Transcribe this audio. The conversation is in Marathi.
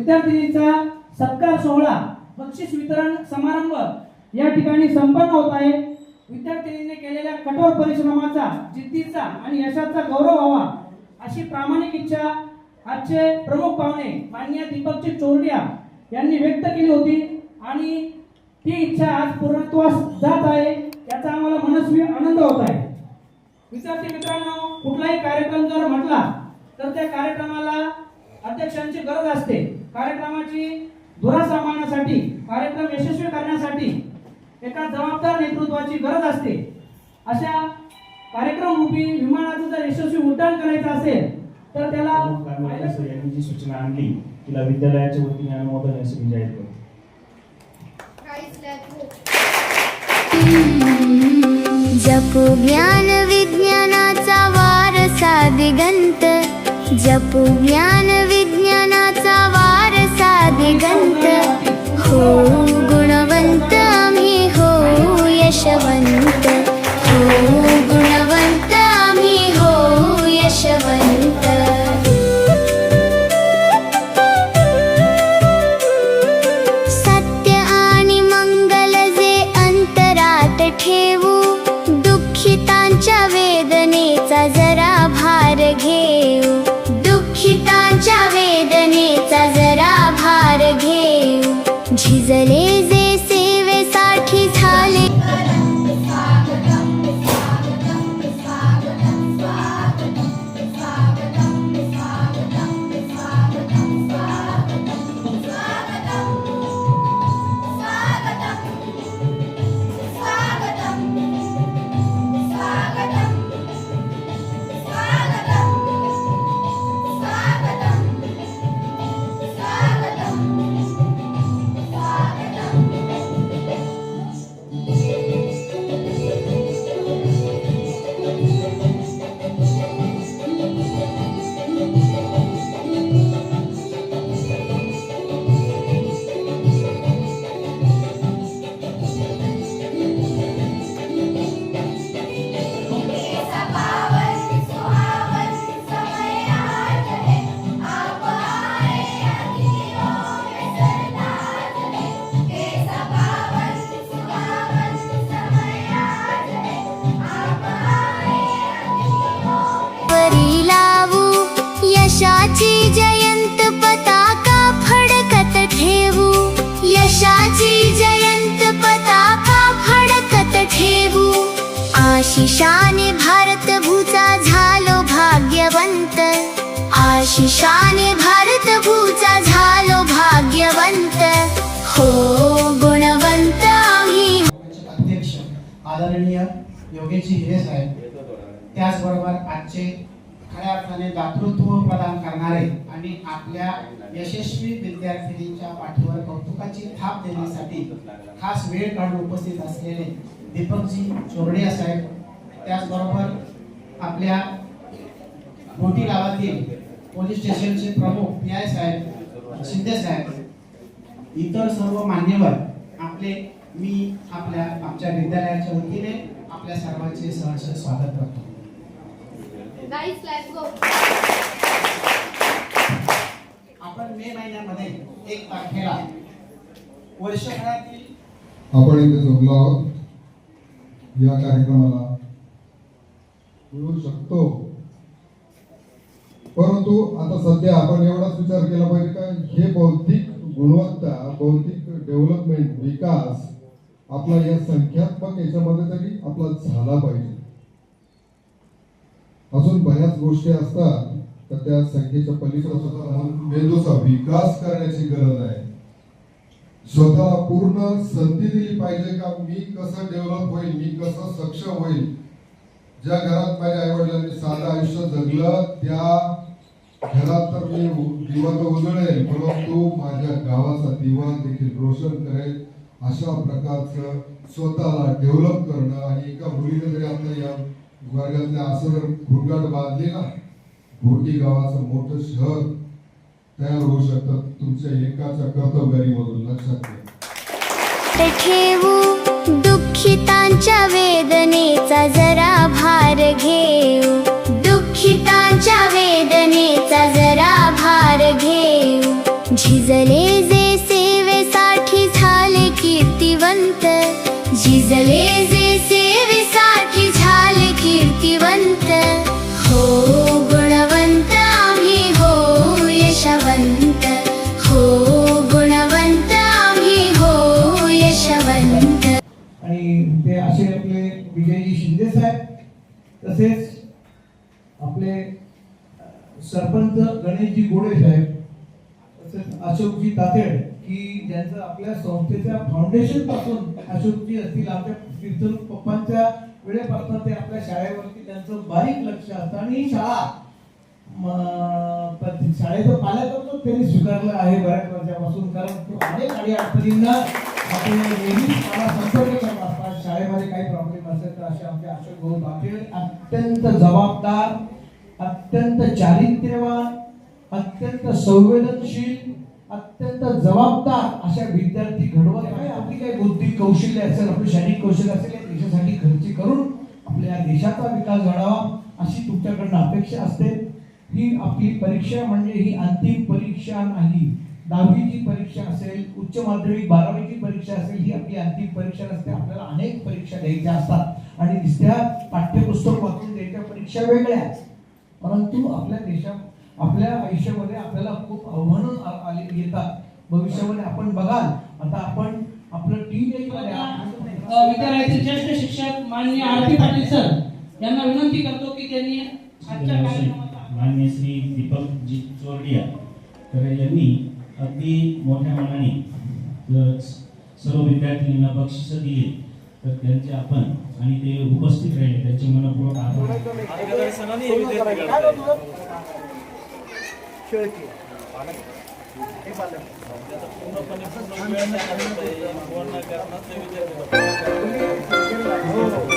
विद्यार्थिनींचा सत्कार सोहळा बक्षीस वितरण समारंभ या ठिकाणी संपन्न होत आहे। विद्यार्थिनींनी केलेल्या कठोर परिश्रमाचा, जिद्दीचा आणि यशाचा गौरव व्हावा अशी प्रामाणिक इच्छा आजचे प्रमुख पाहुणे माननीय दीपकजी चोरडिया यांनी व्यक्त केली होती आणि ती इच्छा आज पूर्णत्वास जात आहे, याचा आम्हाला मनस्वी आनंद होत आहे। विद्यार्थी मित्रांनो, कुठलाही कार्यक्रम जर म्हटला तर त्या कार्यक्रमाला अध्यक्षांची गरज असते। कार्यक्रमाची धुरा सांभाळण्यासाठी, कार्यक्रम यशस्वी करण्यासाठी एका जबाबदार नेतृत्वाची गरज असते। अशा कार्यक्रमरूपी विमानाचं जर यशस्वी उड्डाण करायचं असेल तर त्याला यांनी जी सूचना आणली तिला विद्यालयाच्या वतीने अनुमोदन असे मी जाहीर करतो। जपू ज्ञान विज्ञानाचा वारसा दिगंत, जपू ज्ञान विज्ञानाचा वारसा दिगंत, हो गुणवंत आम्ही हो यशवंत, हो गुणवंत आम्ही हो यशवंत। सत्य आणि मंगल जे अंतरात ठेवू, दुःखितांच्या वेदनेचा जरा भार घेऊ, दुःखितांच्या वेदनेचा जरा भार घेऊ, झिजले जे सेवेसाठी झाले यशाची जयंत पताका फडकत ठेवू, यशाची जयंत पताका फडकत ठेवू, आशिषाने भारत भूचा झालो भाग्यवंत, आशिषाने भारत भूचा झालो भाग्यवंत, हो गुणवंत आम्ही। अध्यक्ष आदरणीय योगेशजी हिरे साहेब, त्याचबरोबर आजचे खऱ्या अर्थाने दातृत्व प्रदान करणारे आणि आपल्या यशस्वी विद्यार्थिनींच्या पाठीवर कौतुकाची थाप देण्यासाठी खास वेळ काढून उपस्थित असलेले दीपकजी चोरडिया साहेब, त्याचबरोबर आपल्या मोठी गावातील पोलीस स्टेशनचे प्रमुख पी.आय. साहेब शिंदे साहेब, इतर सर्व मान्यवर, मी आमच्या विद्यालयाच्या वतीने आपल्या सर्वांचे सहर्ष स्वागत करतो। Guys, let's go. आपण मे महिन्यामध्ये 1 तारखेला वर्षभरातील आपण इथे जमलो आहोत या कार्यक्रमाला बोलू शकतो, परंतु आता सध्या आपण एवढाच विचार केला पाहिजे का हे बौद्धिक गुणवत्ता, बौद्धिक डेव्हलपमेंट, विकास आपला या संख्यात्मक याच्यामध्ये तरी आपला झाला पाहिजे। अजून बऱ्याच गोष्टी असतात तर त्या संख्येच्या पलीकडे सुद्धा मेंदूचा विकास करण्याची गरज आहे। स्वतःला पूर्ण संधी दिली पाहिजे का मी कसं डेव्हलप होईल, मी कसं सक्षम होईल। ज्या घरात माझ्या आई वडिलांनी साधं आयुष्य जगलं त्या घरात तर मी दिवा तर उजळेल, परंतु माझ्या गावाचा दिवा देखील रोशन करेल। अशा प्रकारचं स्वतःला डेव्हलप करणं आणि एका मुलीने जरी आपल्या या वर्गातल्या असं जर भुरगाट बांधली ना, घोटी गावाचं मोठं शहर तयार होऊ शकतं तुमच्या एकाच्या कर्तव्यारीमधून, लक्षात घ्या। ठेवू दुःखितांच्या वेदनेचा जरा भार घेऊ, दुःखितांच्या वेदनेचा जरा भार घेऊ, झिजले जे सेवेसाठी झाले कीर्तिवंत, झिजले जे सेवेसाठी झाले कीर्तिवंत. हो गुणवंत आम्ही हो यशवंत, हो गुणवंत आम्ही हो यशवंत. आणि ते असे आपले विजयजी शिंदे साहेब, तसेच आपले सरपंच गणेशजी गोडे साहेब, तसेच अशोकजी तातेड, की ज्यांचं आपल्या संस्थेच्या फाउंडेशन पासून अशोकजी असतील, आमच्या कीर्तन पप्पांच्या वेळेपासून ते आपल्या शाळेवरती त्यांचं बारीक लक्ष असतं. आणि ही शाळा शाळेचं पालकत्व त्यांनी स्वीकारलं आहे बऱ्याच वर्षापासून, कारण अनेक अडचणींना आपले नेहमीच मला संपर्क करत असतात. शाळेमध्ये काही प्रॉब्लेम असेल तर असे आमचे अशोक भाऊ तातेड अत्यंत जबाबदार, अत्यंत चारित्र्यवान, अत्यंत संवेदनशील, अत्यंत जबाबदार अशा विद्यार्थी घडवत आहे. आपली काही बुद्धी कौशल्य असेल, आपली शारीरिक कौशल्य असेल, या देशासाठी खर्च करून आपल्या देशाचा विकास घडावा अशी तुमच्याकडनं अपेक्षा असते. ही आपली परीक्षा म्हणजे ही अंतिम परीक्षा नाही. 10वीची परीक्षा असेल, उच्च माध्यमिक 12वीची परीक्षा असेल, ही आपली अंतिम परीक्षा नसते. आपल्याला अनेक परीक्षा द्यायच्या असतात आणि नुसत्या पाठ्यपुस्तक वाचून द्यायच्या परीक्षा वेगळ्या, परंतु आपल्या देशात आपल्या आयुष्यामध्ये आपल्याला खूप आव्हानं येतात. भविष्यामध्ये आपण बघाल, आता आपण आपलं विद्यालयाचे ज्येष्ठ शिक्षक माननीय आरती पाटील सर यांना विनंती करतो की त्यांनी आजच्या कार्यक्रमात माननीय श्री दीपकजी चोरडिया तर यांनी अगदी मोठ्या मनाने सर्व विद्यार्थ्यांना बक्षिसं दिली, तर त्यांचे आपण आणि ते उपस्थित राहिले त्यांचे मनपूर्वक आभार. हो.